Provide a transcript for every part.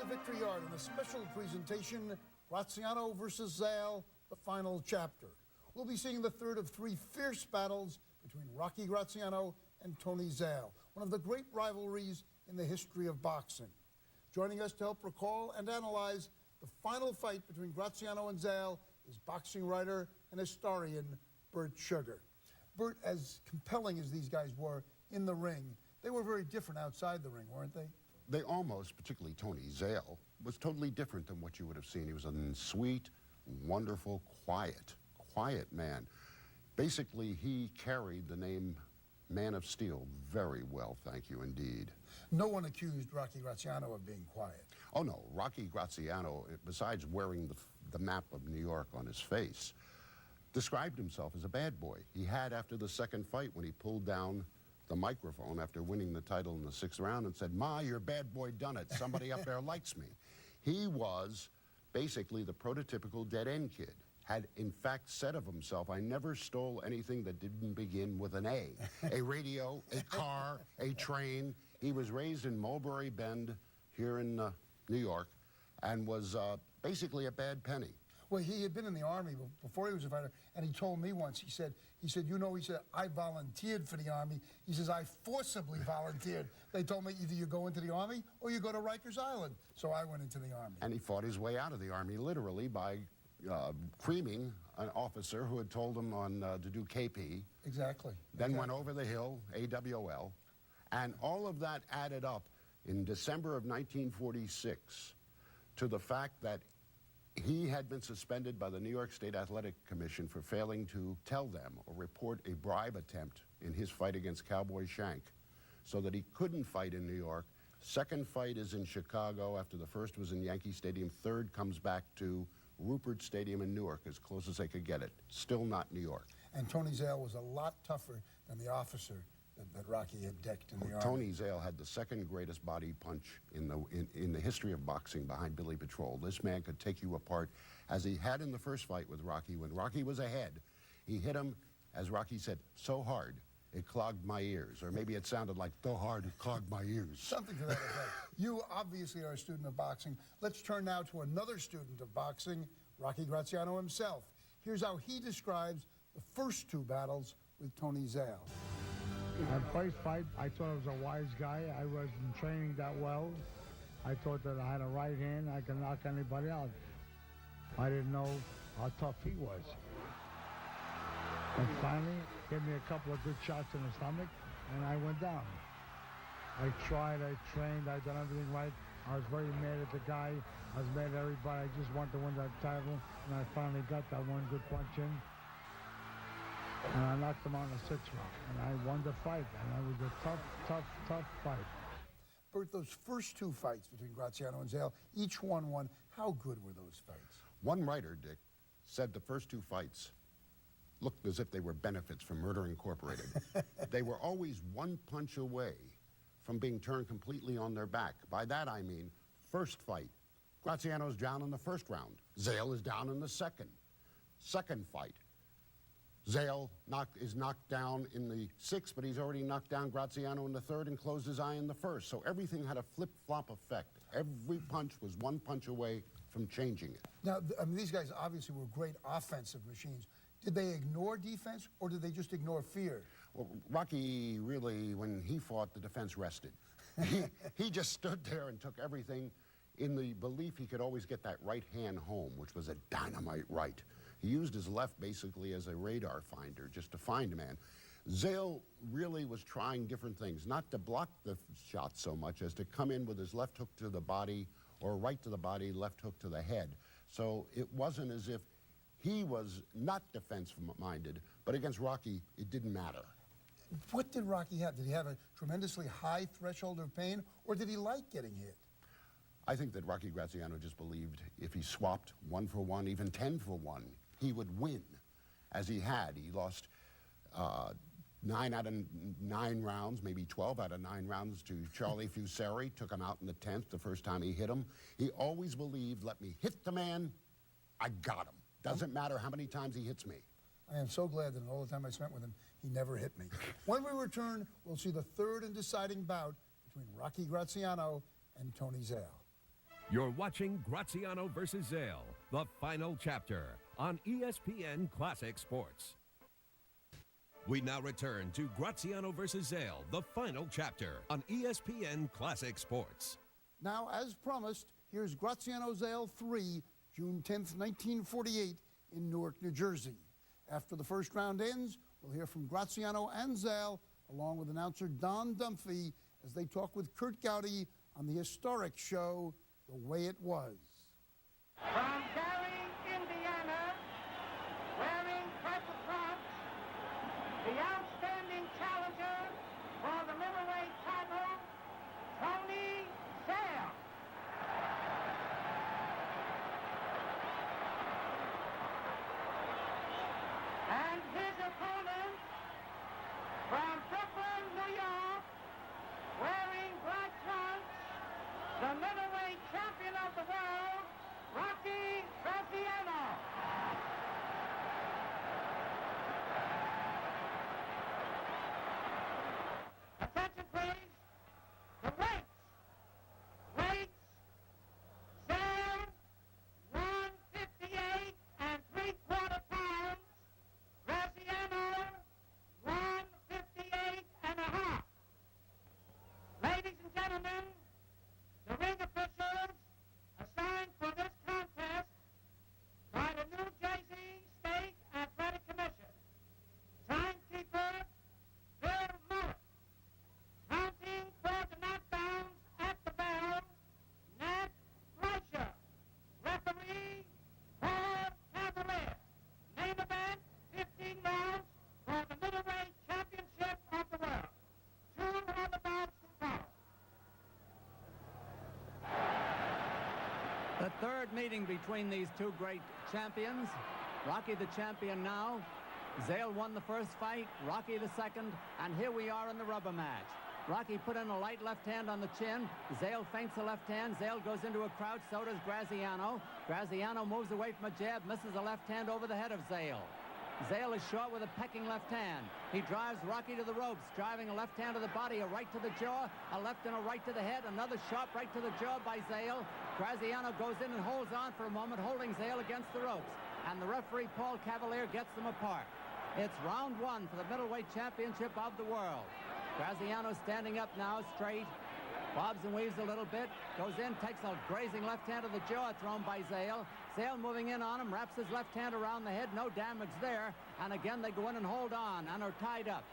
Victory Yard in a special presentation, Graziano versus Zale, the final chapter. We'll be seeing the third of three fierce battles between Rocky Graziano and Tony Zale, one of the great rivalries in the history of boxing. Joining us to help recall and analyze the final fight between Graziano and Zale is boxing writer and historian Bert Sugar. Bert, as compelling as these guys were in the ring, they were very different outside the ring, weren't they? They almost, particularly Tony Zale, was totally different than what you would have seen. He was a sweet, wonderful, quiet man. Basically, he carried the name Man of Steel very well, thank you indeed. No one accused Rocky Graziano of being quiet. Oh no, Rocky Graziano, besides wearing the map of New York on his face, described himself as a bad boy. He had, after the second fight, when he pulled down the microphone after winning the title in the 6th round and said, "Ma, your bad boy done it. Somebody up there likes me." He was basically the prototypical dead-end kid. Had in fact said of himself, "I never stole anything that didn't begin with an A." A radio, a car, a train. He was raised in Mulberry Bend here in New York and was basically a bad penny. Well, he had been in the Army before he was a fighter, and he told me once, he said, I volunteered for the Army. He says, I forcibly volunteered. They told me either you go into the Army or you go to Rikers Island. So I went into the Army. And he fought his way out of the Army, literally, by creaming an officer who had told him to do KP. Exactly. Then went over the hill, AWL. And all of that added up in December of 1946 to the fact that he had been suspended by the New York State Athletic Commission for failing to tell them or report a bribe attempt in his fight against Cowboy Shank, so that he couldn't fight in New York. Second fight is in Chicago after the first was in Yankee Stadium. Third comes back to Rupert Stadium in Newark, as close as they could get it. Still not New York. And Tony Zale was a lot tougher than the officer that Rocky had decked in the Army. Tony Zale had the second greatest body punch in the history of boxing behind Billy Patrol. This man could take you apart, as he had in the first fight with Rocky. When Rocky was ahead, he hit him, as Rocky said, so hard it clogged my ears. Or maybe it sounded like, so hard it clogged my ears. Something to that effect. You obviously are a student of boxing. Let's turn now to another student of boxing, Rocky Graziano himself. Here's how he describes the first two battles with Tony Zale. My first fight, I thought I was a wise guy. I wasn't training that well. I thought that I had a right hand, I could knock anybody out. I didn't know how tough he was. And finally, gave me a couple of good shots in the stomach, and I went down. I tried, I trained, I done everything right. I was very mad at the guy. I was mad at everybody. I just wanted to win that title, and I finally got that one good punch in. And I knocked him on the 6th round, and I won the fight, and it was a tough fight. Bert, those first two fights between Graziano and Zale, each one won. How good were those fights? One writer, Dick, said the first two fights looked as if they were benefits from Murder Incorporated. They were always one punch away from being turned completely on their back. By that I mean, first fight, Graziano's down in the first round. Zale is down in the second. Second fight, Zale is knocked down in the 6th, but he's already knocked down Graziano in the 3rd and closed his eye in the 1st. So everything had a flip-flop effect. Every punch was one punch away from changing it. Now, I mean, these guys obviously were great offensive machines. Did they ignore defense, or did they just ignore fear? Well, Rocky really, when he fought, the defense rested. He just stood there and took everything in the belief he could always get that right hand home, which was a dynamite right. He used his left basically as a radar finder, just to find a man. Zale really was trying different things, not to block the shot so much as to come in with his left hook to the body or right to the body, left hook to the head. So it wasn't as if he was not defense-minded, but against Rocky, it didn't matter. What did Rocky have? Did he have a tremendously high threshold of pain, or did he like getting hit? I think that Rocky Graziano just believed if he swapped 1 for 1, even 10 for 1, he would win, as he had. He lost 9 out of 9 rounds, maybe 12 out of 9 rounds to Charlie Fusari, took him out in the 10th the first time he hit him. He always believed, let me hit the man, I got him. Doesn't matter how many times he hits me. I am so glad that in all the time I spent with him, he never hit me. When we return, we'll see the third and deciding bout between Rocky Graziano and Tony Zale. You're watching Graziano versus Zale, the final chapter on ESPN Classic Sports. We now return to Graziano versus Zale, the final chapter on ESPN Classic Sports. Now, as promised, here's Graziano Zale 3, June 10th, 1948, in Newark, New Jersey. After the first round ends, we'll hear from Graziano and Zale, along with announcer Don Dunphy, as they talk with Kurt Gowdy on the historic show, The Way It Was. From Gary, Indiana, wearing purple trunks, the outstanding challenger for the middleweight title, Tony Zale. And his opponent, from Brooklyn, New York, wearing black trunks, the middleweight champion of the world, Rocky Graziano. Attention, please. The weights. Zale, 158 3/4 pounds. Graziano, 158.5. Ladies and gentlemen, the ring officials assigned for this contest by the New Jersey State Athletic Commission. Timekeeper, Bill Mullet. Counting for the knockdowns at the bell, Nat Fleischer. Referee, Paul Cavalier. Main event, 15 rounds for the middleweight championship of the world. 2 other bouts to follow. The third meeting between these two great champions. Rocky the champion now. Zale won the first fight, Rocky the second, and here we are in the rubber match. Rocky put in a light left hand on the chin. Zale feints the left hand. Zale goes into a crouch, so does Graziano. Graziano moves away from a jab, misses a left hand over the head of Zale. Zale is short with a pecking left hand. He drives Rocky to the ropes, driving a left hand to the body, a right to the jaw, a left and a right to the head, another sharp right to the jaw by Zale. Graziano goes in and holds on for a moment, holding Zale against the ropes. And the referee, Paul Cavalier, gets them apart. It's round 1 for the middleweight championship of the world. Graziano standing up now, straight. Bobs and weaves a little bit, goes in, takes a grazing left hand to the jaw thrown by Zale. Zale moving in on him, wraps his left hand around the head, no damage there. And again, they go in and hold on and are tied up.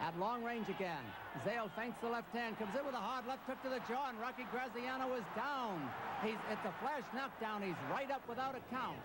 At long range again, Zale feints the left hand, comes in with a hard left hook to the jaw, and Rocky Graziano is down. It's a flash knockdown. He's right up without a count.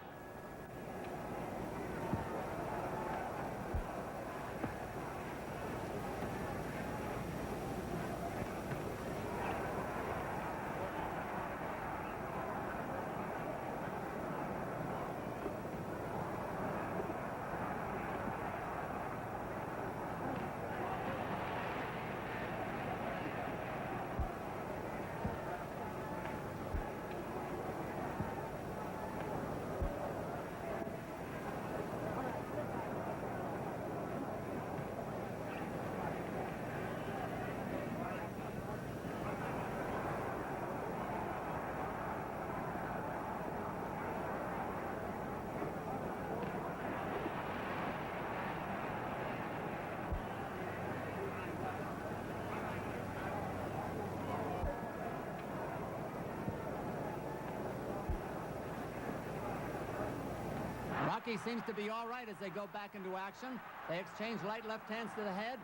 Rocky seems to be all right as they go back into action. They exchange light left hands to the head.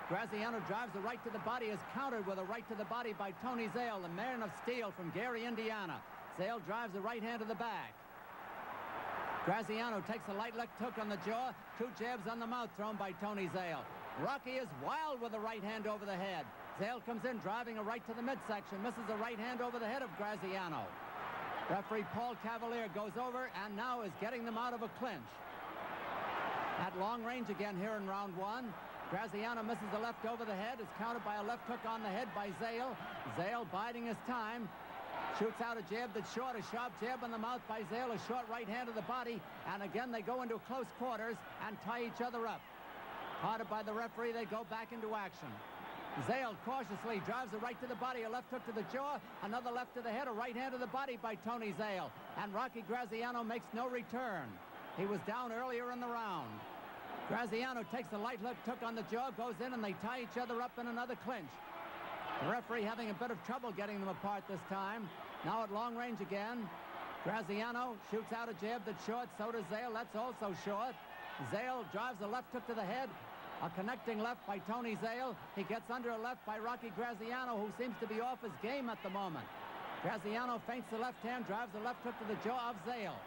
Graziano drives the right to the body, is countered with a right to the body by Tony Zale, the man of steel from Gary, Indiana. Zale drives the right hand to the back. Graziano takes a light left hook on the jaw, 2 jabs on the mouth thrown by Tony Zale. Rocky is wild with a right hand over the head. Zale comes in driving a right to the midsection, misses a right hand over the head of Graziano. Referee Paul Cavalier goes over and now is getting them out of a clinch. At long range again here in round 1. Graziano misses a left over the head, is countered by a left hook on the head by Zale. Zale biding his time. Shoots out a jab that's short, a sharp jab on the mouth by Zale, a short right hand to the body, and again they go into close quarters and tie each other up. Taunted by the referee, they go back into action. Zale cautiously drives a right to the body, a left hook to the jaw, another left to the head, a right hand to the body by Tony Zale. And Rocky Graziano makes no return. He was down earlier in the round. Graziano takes the light left hook on the jaw, goes in, and they tie each other up in another clinch. The referee having a bit of trouble getting them apart this time. Now at long range again. Graziano shoots out a jab that's short, so does Zale. That's also short. Zale drives a left hook to the head. A connecting left by Tony Zale. He gets under a left by Rocky Graziano, who seems to be off his game at the moment. Graziano feints the left hand, drives the left hook to the jaw of Zale.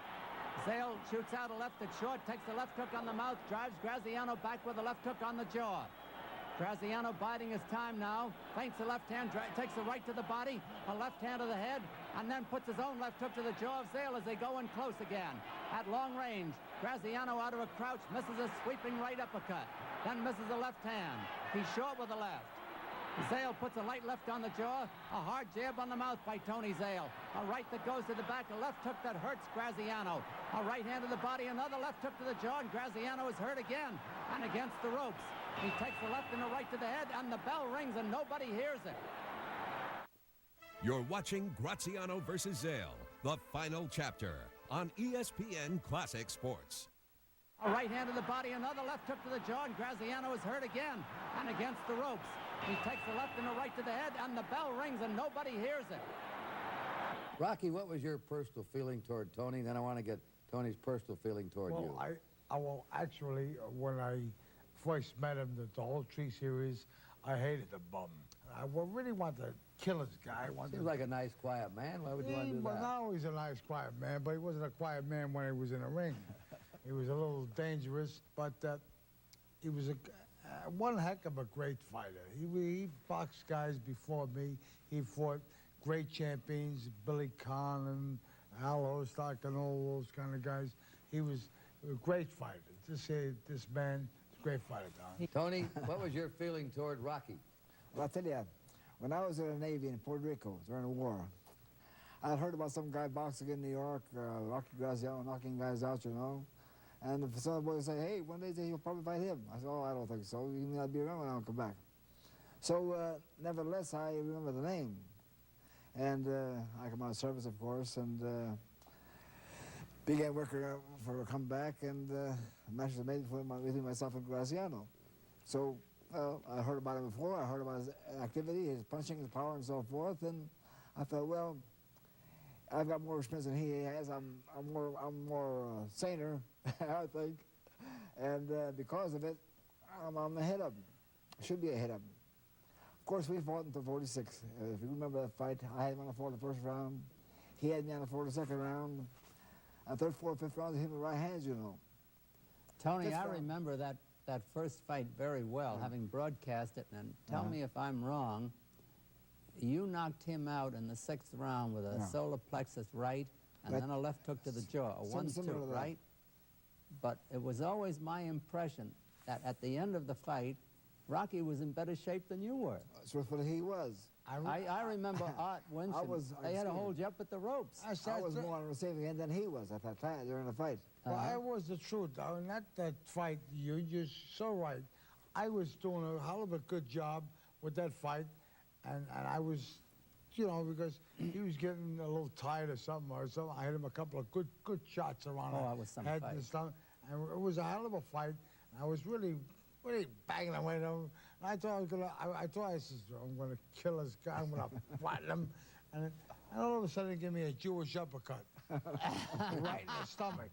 Zale shoots out a left that's short, takes the left hook on the mouth, drives Graziano back with a left hook on the jaw. Graziano biding his time now, feints the left hand, takes the right to the body, a left hand to the head, and then puts his own left hook to the jaw of Zale as they go in close again. At long range, Graziano out of a crouch misses a sweeping right uppercut, then misses a left hand. He's short with the left. Zale puts a light left on the jaw, a hard jab on the mouth by Tony Zale. A right that goes to the back, a left hook that hurts Graziano. A right hand to the body, another left hook to the jaw, and Graziano is hurt again and against the ropes. He takes the left and the right to the head, and the bell rings, and nobody hears it. You're watching Graziano versus Zale, the final chapter on ESPN Classic Sports. A right hand to the body, another left hook to the jaw, and Graziano is hurt again and against the ropes. He takes the left and the right to the head, and the bell rings, and nobody hears it. Rocky, what was your personal feeling toward Tony? Then I want to get Tony's personal feeling toward you. Well, actually, when I first met him, the whole Tree series, I hated the bum. I really wanted to kill this guy. Seems like a nice, quiet man. Why would you want to do that? Now he's a nice, quiet man, but he wasn't a quiet man when he was in the ring. He was a little dangerous, but he was one heck of a great fighter. He boxed guys before me. He fought great champions, Billy Conn and Al Ostock and all those kind of guys. He was a great fighter. This man is a great fighter, Don. Tony, what was your feeling toward Rocky? Well, I'll tell you, when I was in the Navy in Puerto Rico during the war, I'd heard about some guy boxing in New York, Rocky Graziano, knocking guys out, you know. And some of the boys say, hey, one day you'll probably fight him. I said, oh, I don't think so. You mean I'll be around when I come back. So, nevertheless, I remember the name. And I come out of service, of course, and began working for a comeback, and matches were made between myself and Graziano. So, I heard about him before. I heard about his activity, his punching, his power, and so forth. And I thought, well, I've got more experience than he has. I'm more saner, I think. And because of it, I'm ahead of him. Should be ahead of him. Of course, we fought until 46. If you remember that fight, I had him on the floor the first round. He had me on the floor the second round. And third, fourth, fifth round, he hit with right hands, you know. Tony, I remember that first fight very well, having broadcast it. And tell me if I'm wrong. You knocked him out in the 6th round with a solar plexus right, and then a left hook to the jaw, a 1-2, right? But it was always my impression that at the end of the fight, Rocky was in better shape than you were. Truthfully, he was. I remember Art Winston. They had to hold you up at the ropes. I was more on the receiving end than he was at that time during the fight. Well, I was the truth. In that fight, you're so right. I was doing a hell of a good job with that fight, and I was, you know, because he was getting a little tired or something. I hit him a couple of good shots around the head and stomach, and it was a hell of a fight. I was really banging away at him. I thought I said, I'm gonna kill this guy. I'm gonna flatten him, and all of a sudden, he gave me a Jewish uppercut right in the stomach.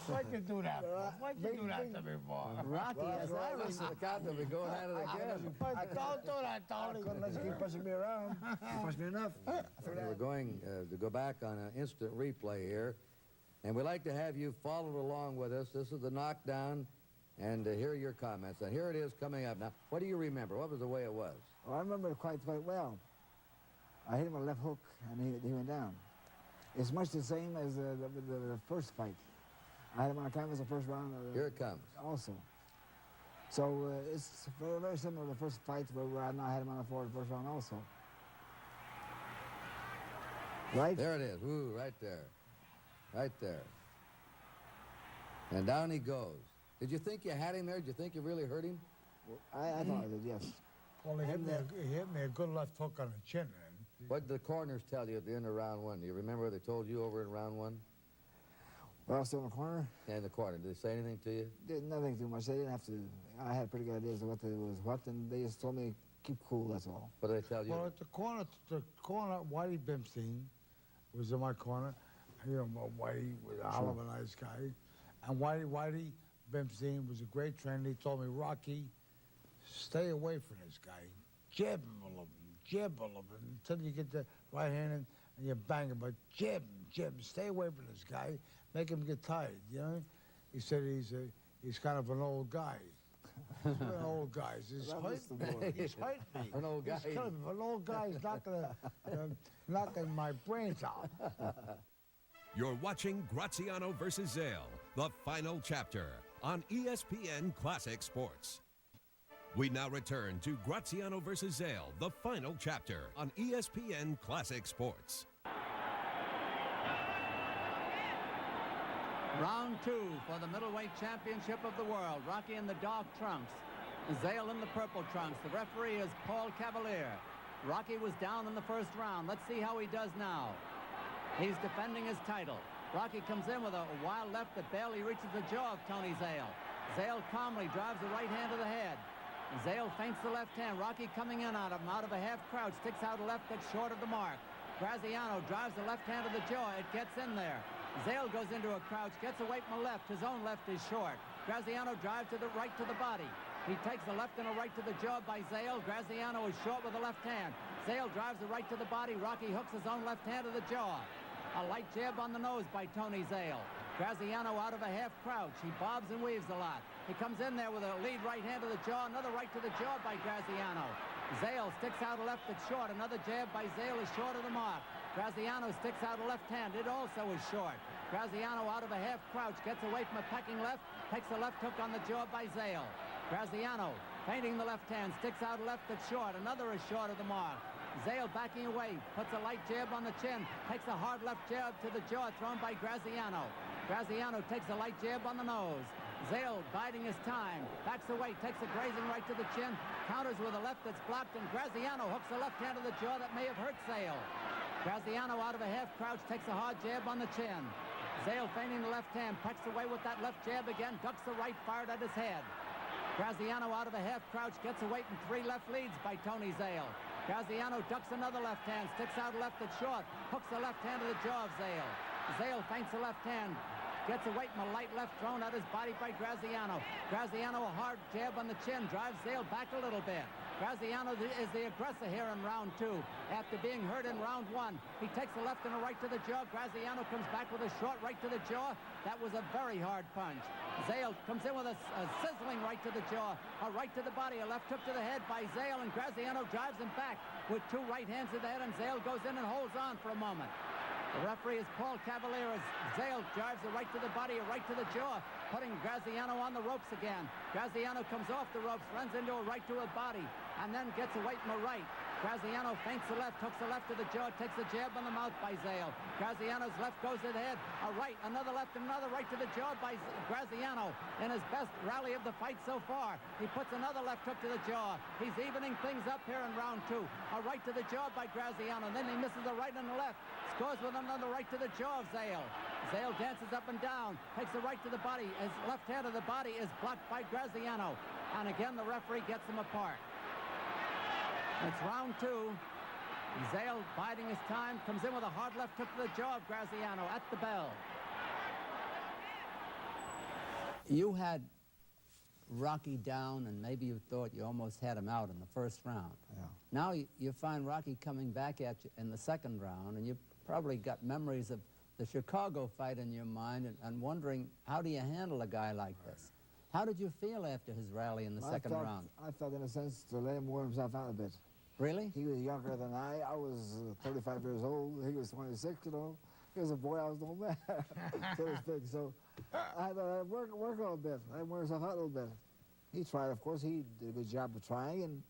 Why'd you do that for? Why'd you do that to me for? Rocky, as I remember, the count, we're going at it again. Don't do that, Tony. Couldn't let you keep pushing me around. You pushed me enough. We're going to go back on an instant replay here, and we'd like to have you follow along with us. This is the knockdown, and hear your comments. And here it is coming up now. What do you remember? What was the way it was? Well, I remember it quite well. I hit him with a left hook, and he went down. It's much the same as the first fight. I had him on canvas the first round. Here it comes. Also. So it's very, very similar to the first fight where I had him on the floor the first round also. Right? There it is. Ooh, right there. Right there. And down he goes. Did you think you had him there? Did you think you really hurt him? I thought I did, yes. Well, he hit me a good left hook on the chin. What did the corners tell you at the end of round one? Do you remember what they told you over in round one? Well, I was still in the corner. Yeah, in the corner. Did they say anything to you? Nothing too much. They didn't have to. I had pretty good ideas of what was what, and they just told me keep cool. That's all. What did they tell you? Well, at the corner, Whitey Bimstein was in my corner. You know, Whitey was a hell of a nice guy, and Whitey Bimstein was a great trainer. He told me, Rocky, stay away from this guy. Jab him a little bit, jab a little bit, until you get the right hand and you bang him. But jab him, stay away from this guy. Make him get tired, you know? He said he's kind of an old guy. He's an old guy. He's hurting me. An old guy. He's killing me. An old guy is knocking my brains out. You're watching Graziano versus Zale, the final chapter on ESPN Classic Sports. We now return to Graziano versus Zale, the final chapter on ESPN Classic Sports. Round two for the middleweight championship of the world. Rocky in the dark trunks, Zale in the purple trunks. The referee is Paul Cavalier. Rocky was down in the first round. Let's see how he does now. He's defending his title. Rocky comes in with a wild left that barely reaches the jaw of Tony Zale. Zale calmly drives the right hand to the head. Zale feints the left hand. Rocky coming in on him out of a half crouch, sticks out a left that's short of the mark. Graziano drives the left hand to the jaw. It gets in there. Zale goes into a crouch, gets away from the left. His own left is short. Graziano drives to the right to the body. He takes the left and a right to the jaw by Zale. Graziano is short with the left hand. Zale drives the right to the body. Rocky hooks his own left hand to the jaw. A light jab on the nose by Tony Zale. Graziano out of a half crouch. He bobs and weaves a lot. He comes in there with a lead right hand to the jaw. Another right to the jaw by Graziano. Zale sticks out a left that's short. Another jab by Zale is short of the mark. Graziano sticks out a left hand. It also is short. Graziano out of a half crouch gets away from a pecking left. Takes a left hook on the jaw by Zale. Graziano feinting the left hand. Sticks out a left that's short. Another is short of the mark. Zale backing away. Puts a light jab on the chin. Takes a hard left jab to the jaw thrown by Graziano. Graziano takes a light jab on the nose. Zale biding his time. Backs away. Takes a grazing right to the chin. Counters with a left that's blocked. And Graziano hooks a left hand to the jaw that may have hurt Zale. Graziano out of a half crouch takes a hard jab on the chin. Zale feinting the left hand, pecks away with that left jab again, ducks the right, fired at his head. Graziano out of a half crouch gets away from three left leads by Tony Zale. Graziano ducks another left hand, sticks out a left that's short, hooks the left hand to the jaw of Zale. Zale feints the left hand, gets away from a light left thrown at his body by Graziano. Graziano a hard jab on the chin, drives Zale back a little bit. Graziano is the aggressor here in round two. After being hurt in round one, he takes a left and a right to the jaw. Graziano comes back with a short right to the jaw. That was a very hard punch. Zale comes in with a sizzling right to the jaw, a right to the body, a left hook to the head by Zale, and Graziano drives him back with two right hands to the head, and Zale goes in and holds on for a moment. The referee is Paul Cavalier as Zale drives a right to the body, a right to the jaw, putting Graziano on the ropes again. Graziano comes off the ropes, runs into a right to a body, and then gets away from a right. Graziano feints the left, hooks the left to the jaw, takes a jab on the mouth by Zale. Graziano's left goes to the head, a right, another left, and another right to the jaw by Graziano in his best rally of the fight so far. He puts another left hook to the jaw. He's evening things up here in round two. A right to the jaw by Graziano, then he misses a right and a left. Scores with another right to the jaw of Zale. Zale dances up and down, takes a right to the body. His left hand of the body is blocked by Graziano. And again, the referee gets them apart. It's round two. Zale, biding his time, comes in with a hard left hook to the jaw of Graziano at the bell. You had Rocky down, and maybe you thought you almost had him out in the first round. Yeah. Now you find Rocky coming back at you in the second round, and you probably got memories of the Chicago fight in your mind and wondering, how do you handle a guy like this? How did you feel after his rally in the second round? I felt, in a sense, to let him wear himself out a bit. Really? He was younger than I. I was 35 years old. He was 26, you know. He was a boy, I was no man, so to speak. So I had to work a little bit. I wear himself out a little bit. He tried, of course. He did a good job of trying, and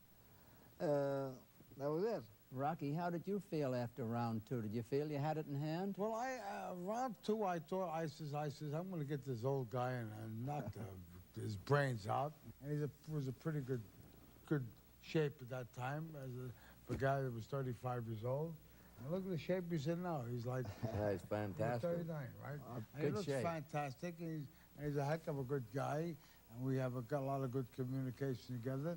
that was it. Rocky, how did you feel after round two? Did you feel you had it in hand? Well, round two, I thought, I says, I'm going to get this old guy and knock his brains out. And he was a pretty good shape at that time as a guy that was 35 years old. And look at the shape he's in now. He's like Yeah, he's fantastic. 39, right? And he good looks shape. fantastic, and he's a heck of a good guy, and we have got a lot of good communication together.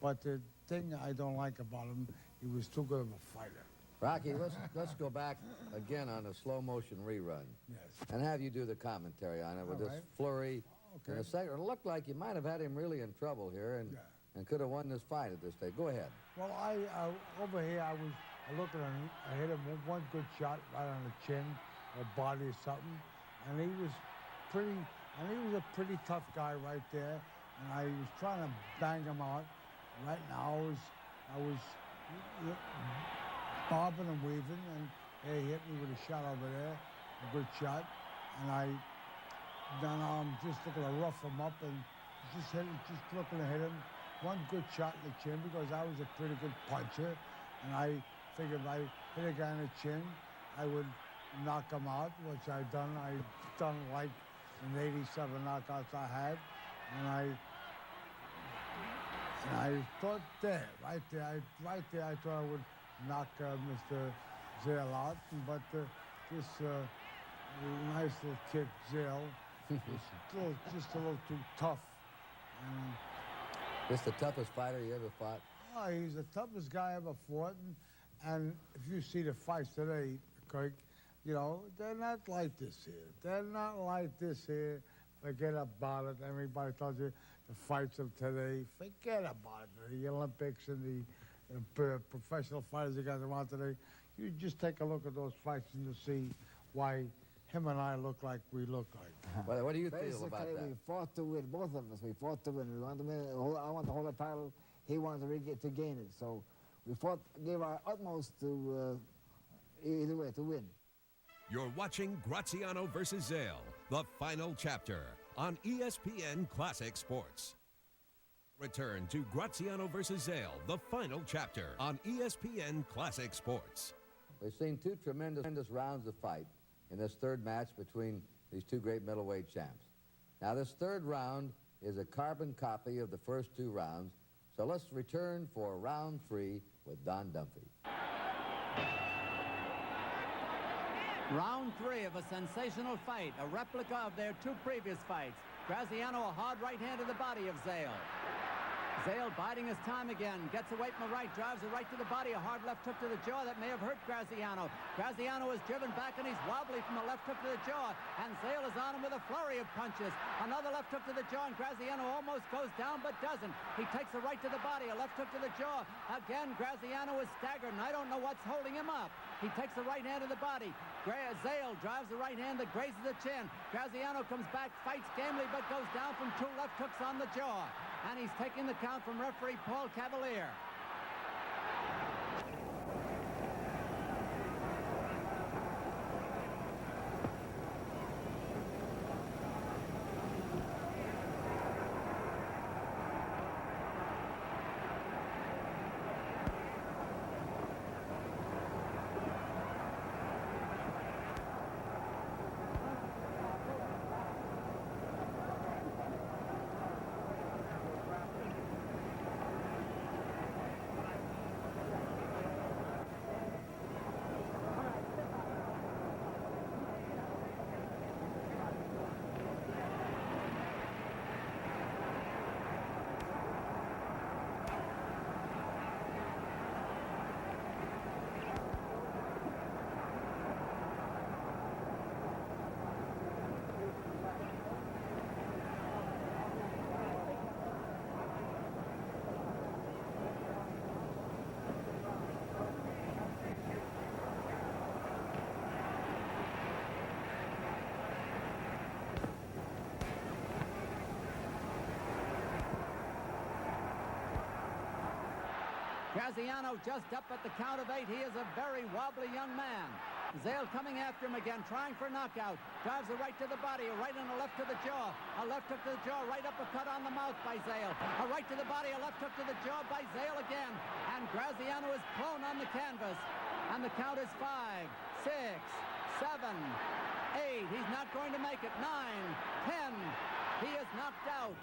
But the thing I don't like about him, he was too good of a fighter. Rocky, let's go back again on a slow motion rerun. Yes. And have you do the commentary on it with All this right. flurry. Okay. In a second, it looked like you might have had him really in trouble here and, Yeah. and could have won this fight at this stage. Go ahead. Well, I over here, I looked at him. I hit him with one good shot right on the chin or body or something, and he was a pretty tough guy right there. And I was trying to bang him out. Right now, I was bobbing and weaving, and he hit me with a shot over there, a good shot, and then I'm just looking to rough him up and just looking to hit him. One good shot in the chin because I was a pretty good puncher, and I figured if I hit a guy in the chin, I would knock him out, which I've done. I've done like in 87 knockouts I had, and I thought right there, I thought I would knock Mr. Zale out, but this nice little kid, Zale, was just a little too tough. And, This the toughest fighter you ever fought? oh, he's the toughest guy I ever fought, and if you see the fights today, Kirk, you know, they're not like this here. They're not like this here. Forget about it. Everybody tells you the fights of today. Forget about it. The Olympics and the professional fighters that got around today. You just take a look at those fights and you'll see why him and I look like we look like. What do you feel Basically, about that? we fought to win. Both of us, we fought to win. We wanted to win. I wanted to hold the title. He wanted to gain it. So we fought, gave our utmost to either way to win. You're watching Graziano versus Zale, the final chapter on ESPN Classic Sports. Return to Graziano versus Zale, the final chapter on ESPN Classic Sports. We've seen two tremendous rounds of fight in this third match between these two great middleweight champs. Now, this third round is a carbon copy of the first two rounds, so let's return for round 3 with Don Dumphy. Round 3 of a sensational fight, a replica of their two previous fights. Graziano, a hard right hand to the body of Zale. Zale biding his time again, gets away from the right, drives the right to the body, a hard left hook to the jaw that may have hurt Graziano. Graziano is driven back and he's wobbly from a left hook to the jaw, and Zale is on him with a flurry of punches. Another left hook to the jaw, and Graziano almost goes down but doesn't. He takes a right to the body, a left hook to the jaw. Again, Graziano is staggered, and I don't know what's holding him up. He takes the right hand to the body. Zale drives the right hand that grazes the chin. Graziano comes back, fights gamely, but goes down from two left hooks on the jaw. And he's taking the count from referee Paul Cavalier. Graziano just up at the count of 8. He is a very wobbly young man. Zale coming after him again, trying for knockout. Drives a right to the body, a right and a left to the jaw. A left hook to the jaw, right uppercut on the mouth by Zale. A right to the body, a left hook to the jaw by Zale again. And Graziano is prone on the canvas. And the count is 5, 6, 7, 8. He's not going to make it. 9, 10. He is knocked out.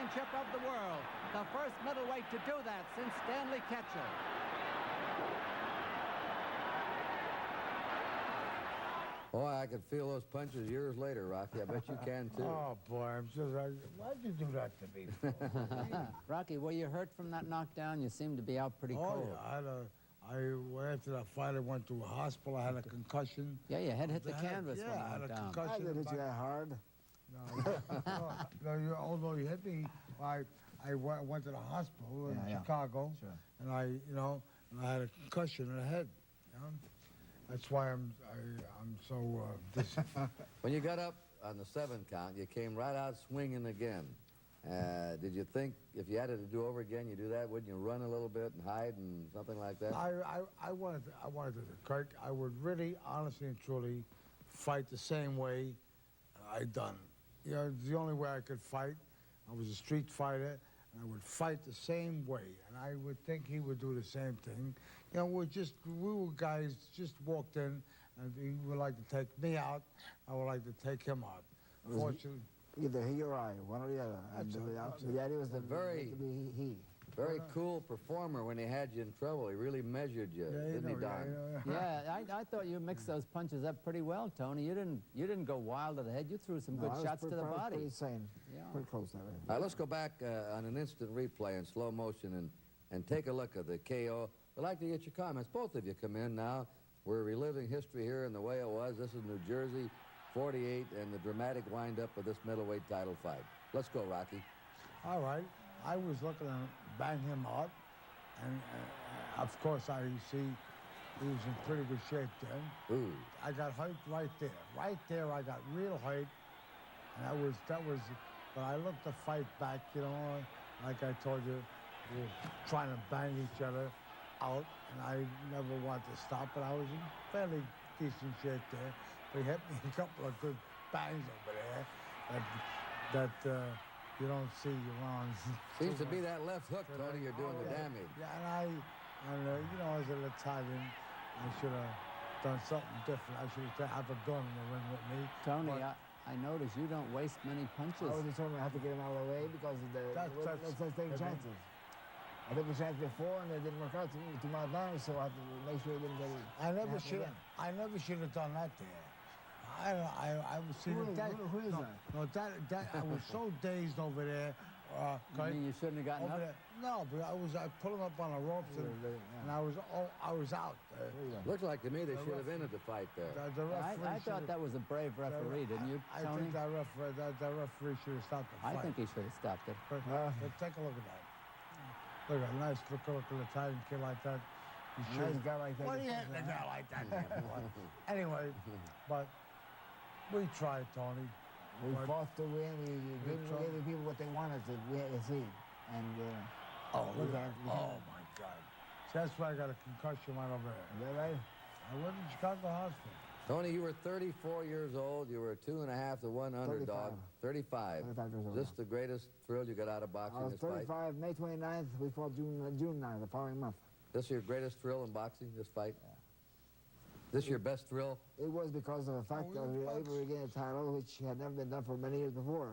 championship of the world. The first middleweight to do that since Stanley Ketchel. Boy, I could feel those punches years later, Rocky. I bet you can, too. Oh, boy, I'm just... why'd you do that to me? Rocky, were you hurt from that knockdown? You seem to be out pretty cold. Yeah, after that fight, I went to a hospital. I had a concussion. Yeah, your head hit the canvas Yeah, when I you had went a down. concussion. I didn't hit you that hard. No, although you hit me, I went to the hospital in Chicago, and and I had a concussion in the head. You know? That's why I'm so When you got up on the 7 count, you came right out swinging again. Did you think if you had it to do over again, you'd do that? Wouldn't you run a little bit and hide and something like that? I wanted to, Kirk, I would really, honestly and truly, fight the same way I done. You know, it's the only way I could fight. I was a street fighter, and I would fight the same way, and I would think he would do the same thing. You know, we were guys just walked in, and he would like to take me out. I would like to take him out. Fortunately, Either he or I, one or the other. And the idea was to very- to be he. Very cool performer when he had you in trouble. He really measured you, didn't he, Don? Yeah, I thought you mixed those punches up pretty well, Tony. You didn't go wild to the head. You threw some good shots to the I was body. pretty sane. Yeah. Pretty close that way. All right, let's go back on an instant replay in slow motion and take a look at the KO. I'd like to get your comments. Both of you come in now. We're reliving history here in the way it was. This is New Jersey, 48, and the dramatic wind-up of this middleweight title fight. Let's go, Rocky. all right. I was looking to bang him out, and of course I see he was in pretty good shape then. Ooh. I got hurt right there. Right there, I got real hurt, and that was. But I looked to fight back, you know, like I told you, we were trying to bang each other out, and I never wanted to stop. But I was in fairly decent shape there. They hit me a couple of good bangs over there that you don't see around. Seems to be that left hook, Tony, you're doing the damage. Yeah, and you know, as an Italian, I should have done something different. I should have a gun in the ring with me. Tony, But I noticed you don't waste many punches. I was determined I had to get him out of the way because let's take chances. I took a chance before and it didn't work out to my advantage, so I had to make sure he didn't get it. I never should have done that there. I was seeing Who is that? No, that I was so dazed over there. You mean you shouldn't have gotten over up? there. No, but I put him up on the ropes and I was out. Looks like to me they should have ended the fight there. The referee I thought that was a brave referee, didn't you, I Tony? think that referee should have stopped the fight. I think he should have stopped it. But take a look at that. Look at a nice look at Italian kid like that. Nice guy like that. What are you hitting a guy like that for? Anyway, but we tried, Tony. We fought to win. We gave the people what they wanted to see. And look at that. Oh my God. So that's why I got a concussion right over there. Is that right? I went to Chicago Hospital. Tony, you were 34 years old. You were a 2.5 to 1 underdog. 35. 35 years old. Is this the greatest thrill you got out of boxing? I was this fight? 35, May 29th. We fought June 9th, the following month. This your greatest thrill in boxing, this fight? Yeah. This your best thrill? It was because of the fact that we were able to gain a title, which had never been done for many years before.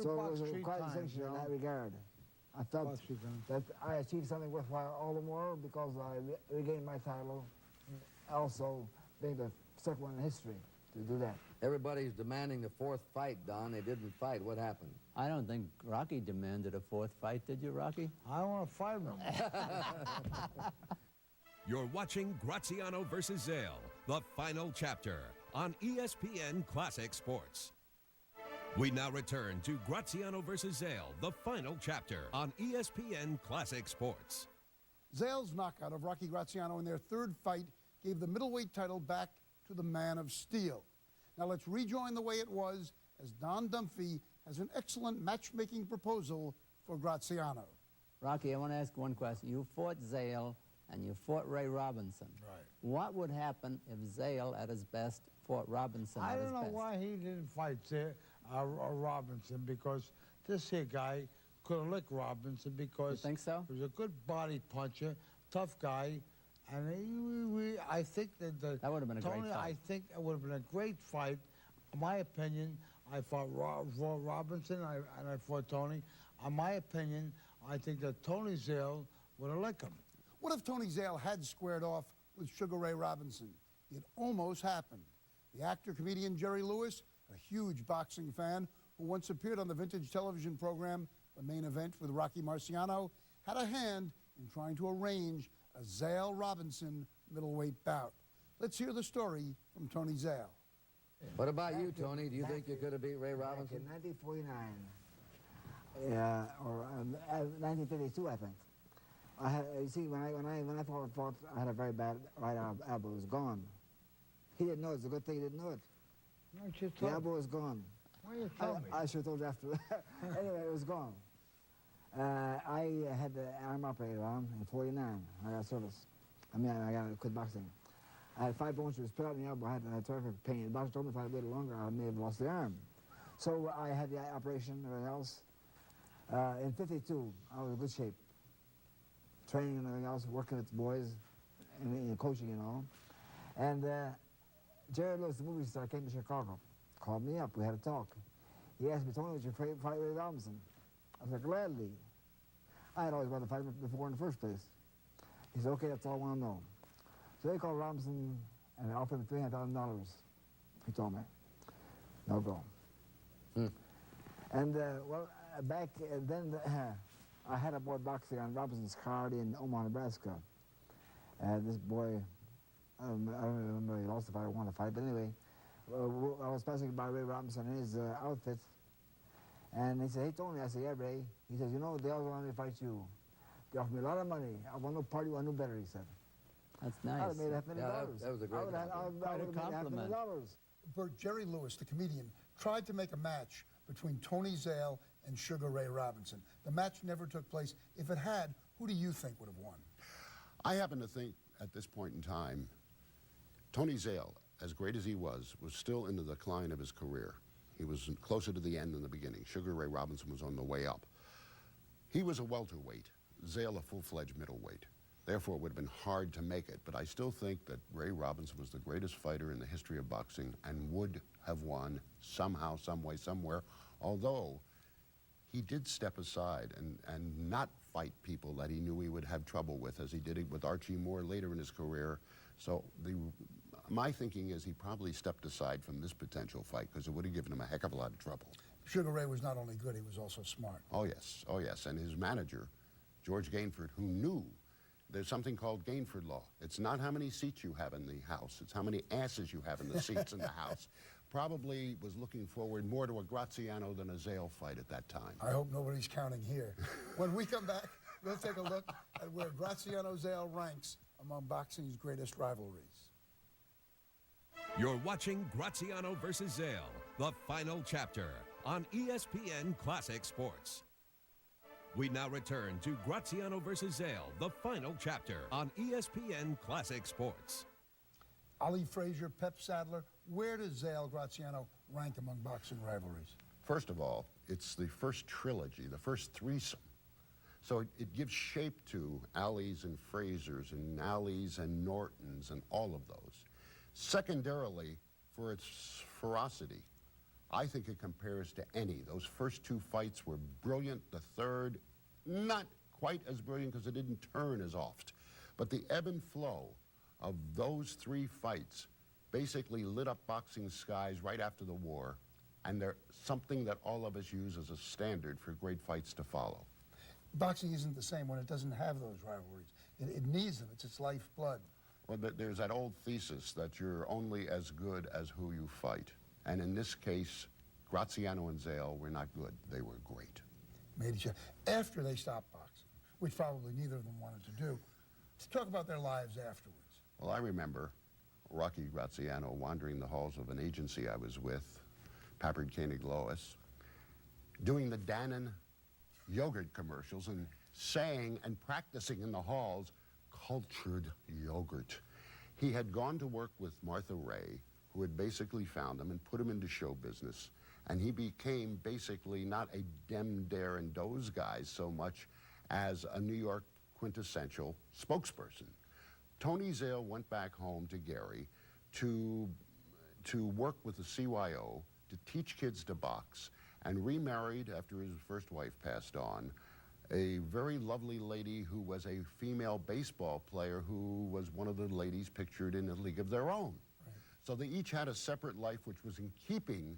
So it was quite a distinction in that regard. I felt that I achieved something worthwhile all the more because I regained my title, also being the second one in history to do that. Everybody's demanding the 4th fight, Don. They didn't fight. What happened? I don't think Rocky demanded a 4th fight, did you, Rocky? I don't want to fight him. You're watching Graziano versus Zale, the final chapter on ESPN Classic Sports. We now return to Graziano versus Zale, the final chapter on ESPN Classic Sports. Zale's knockout of Rocky Graziano in their 3rd fight gave the middleweight title back to the man of steel. Now let's rejoin the way it was as Don Dunphy has an excellent matchmaking proposal for Graziano. Rocky, I want to ask one question. You fought Zale and you fought Ray Robinson. Right. What would happen if Zale at his best fought Robinson I at his don't know best? why he didn't fight Robinson, because this here guy could have licked Robinson because You think so? he was a good body puncher, tough guy, and I think that That would have been a great Tony, fight. I think it would have been a great fight. In my opinion, I fought Robinson, and I fought Tony. In my opinion, I think that Tony Zale would have liked him. What if Tony Zale had squared off with Sugar Ray Robinson? It almost happened. The actor-comedian Jerry Lewis, a huge boxing fan who once appeared on the vintage television program The Main Event with Rocky Marciano, had a hand in trying to arrange a Zale-Robinson middleweight bout. Let's hear the story from Tony Zale. What about you, Tony? Do you think you could have beat Ray Robinson? In 1949, or 1952, I think. I had, you see, when I fought, I had a very bad right elbow. It was gone. He didn't know it. It's a good thing he didn't know it. No, just The elbow was gone. Why you tell me? I should have told you after. Anyway, it was gone. I had the arm operated on in 49. I got service. I got to quit boxing. I had 5 bones split out in the elbow. I had terrific pain. The doctor told me if I waited longer, I may have lost the arm. So I had the operation and everything else. In 52, I was in good shape. Training and everything else, working with the boys, and coaching and all. And Jerry Lewis, the movie star, came to Chicago, called me up. We had a talk. He asked me, Tony, would you fight Ray Robinson? I said, gladly. I had always wanted to fight him before in the first place. He said, okay, that's all I want to know. So they called Robinson and they offered him $300,000. He told me, no go. And back then, I had a boy boxing on Robinson's card in Omaha, Nebraska. This boy, I don't remember, he lost the fight or won the fight, but anyway, I was passing by Ray Robinson in his outfit, and he said, hey, Tony. I said, yeah, Ray. He says, you know, they always wanted me to fight you. They offered me a lot of money. I want no party, I knew better, he said. That's I nice. would have made $500,000. That was a great I Quite a would have made compliment. $500,000. Bert, Jerry Lewis, the comedian, tried to make a match between Tony Zale and Sugar Ray Robinson. The match never took place. If it had, who do you think would have won? I happen to think at this point in time, Tony Zale, as great as he was still in the decline of his career. He was closer to the end than the beginning. Sugar Ray Robinson was on the way up. He was a welterweight, Zale a full-fledged middleweight. Therefore, it would have been hard to make it, but I still think that Ray Robinson was the greatest fighter in the history of boxing and would have won somehow, some way, somewhere, although he did step aside and not fight people that he knew he would have trouble with, as he did it with Archie Moore later in his career. So my thinking is he probably stepped aside from this potential fight because it would have given him a heck of a lot of trouble. Sugar Ray was not only good, he was also smart. Oh, yes. Oh, yes. And his manager, George Gainford, who knew there's something called Gainford law. It's not how many seats you have in the house. It's how many asses you have in the seats in the house. Probably was looking forward more to a Graziano than a Zale fight at that time. I hope nobody's counting here. When we come back, we'll take a look at where Graziano Zale ranks among boxing's greatest rivalries. You're watching Graziano versus Zale, the final chapter on ESPN Classic Sports. We now return to Graziano versus Zale, the final chapter on ESPN Classic Sports. Ali Frazier, Pep Sadler, where does Zale Graziano rank among boxing rivalries? First of all, it's the first trilogy, the first threesome. So it gives shape to Ali's and Frazier's and Ali's and Norton's and all of those. Secondarily, for its ferocity, I think it compares to any. Those first 2 fights were brilliant. The third, not quite as brilliant because it didn't turn as oft. But the ebb and flow of those 3 fights basically lit up boxing skies right after the war, and they're something that all of us use as a standard for great fights to follow. Boxing isn't the same when it doesn't have those rivalries. It needs them. It's its lifeblood. Well, there's that old thesis that you're only as good as who you fight. And in this case, Graziano and Zale were not good. They were great. Made each other. After they stopped boxing, which probably neither of them wanted to do, to talk about their lives afterwards. Well, I remember Rocky Graziano wandering the halls of an agency I was with, Papert Koenig Lois, doing the Dannon yogurt commercials and saying and practicing in the halls cultured yogurt. He had gone to work with Martha Ray, who had basically found him and put him into show business, and he became basically not a dem, dare, and doze guy so much as a New York quintessential spokesperson. Tony Zale went back home to Gary to work with the CYO to teach kids to box and remarried after his first wife passed on, a very lovely lady who was a female baseball player who was one of the ladies pictured in A League of Their Own. Right. So they each had a separate life which was in keeping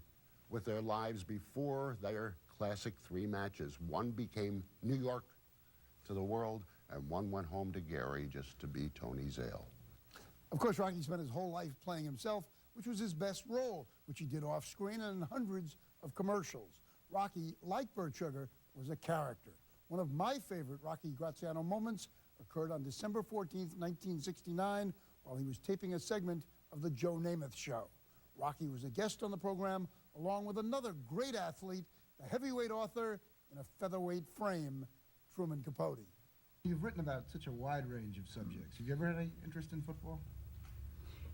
with their lives before their classic 3 matches. One became New York to the world, and one went home to Gary just to be Tony Zale. Of course, Rocky spent his whole life playing himself, which was his best role, which he did off-screen and in hundreds of commercials. Rocky, like Burt Sugar, was a character. One of my favorite Rocky Graziano moments occurred on December 14th, 1969, while he was taping a segment of The Joe Namath Show. Rocky was a guest on the program, along with another great athlete, the heavyweight author in a featherweight frame, Truman Capote. You've written about such a wide range of subjects. Have you ever had any interest in football?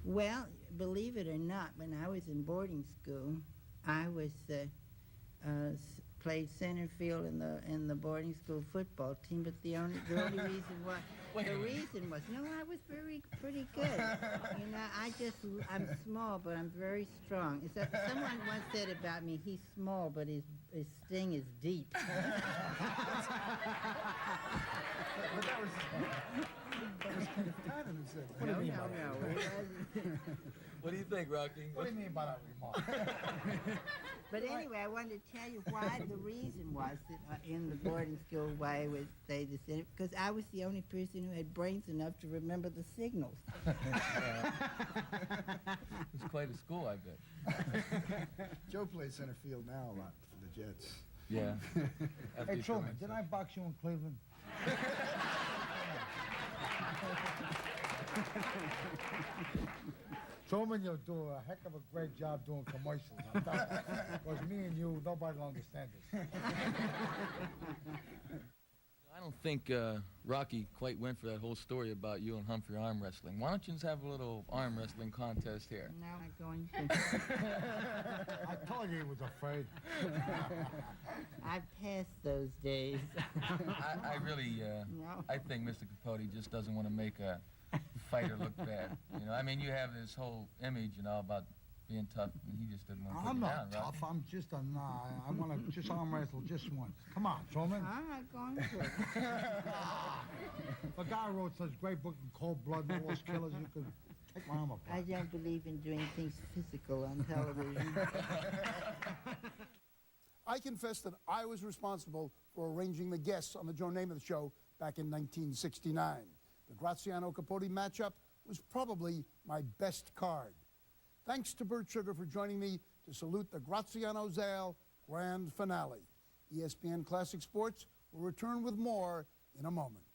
Well, believe it or not, when I was in boarding school, I was played center field in the boarding school football team. But the only reason why I was pretty good. You know, I'm small, but I'm very strong. Someone once said about me, he's small, but his sting is deep. But that was kind of Tyler who said that. What do you mean by that? What do you think, Rocky? What do you mean by that remark? But anyway, I wanted to tell you why the reason was that in the boarding school why I would say this, because I was the only person who had brains enough to remember the signals. It's quite a school, I bet. Joe plays center field now a lot for the Jets. Yeah. Hey, Truman, didn't I box you in Cleveland? Truman, you'll do a heck of a great job doing commercials. Because me and you, nobody will understand this. I don't think Rocky quite went for that whole story about you and Humphrey arm wrestling. Why don't you just have a little arm wrestling contest here? No, I'm going to. I told you he was afraid. I've passed those days. I really, No. I think Mr. Capote just doesn't want to make a fighter look bad. You know, I mean, you have this whole image, you know, about being tough, and he just doesn't want to put I'm you not down, tough. right? I'm just a nah. I want to just arm wrestle just once. Come on, Truman. I'm not going to. If a guy wrote such great book in Cold Blood and all those killers, you could take my arm apart. I don't believe in doing things physical on television. I confess that I was responsible for arranging the guests on the Joe Namath Show back in 1969. The Graziano-Capote matchup was probably my best card. Thanks to Burt Sugar for joining me to salute the Graziano-Zale grand finale. ESPN Classic Sports will return with more in a moment.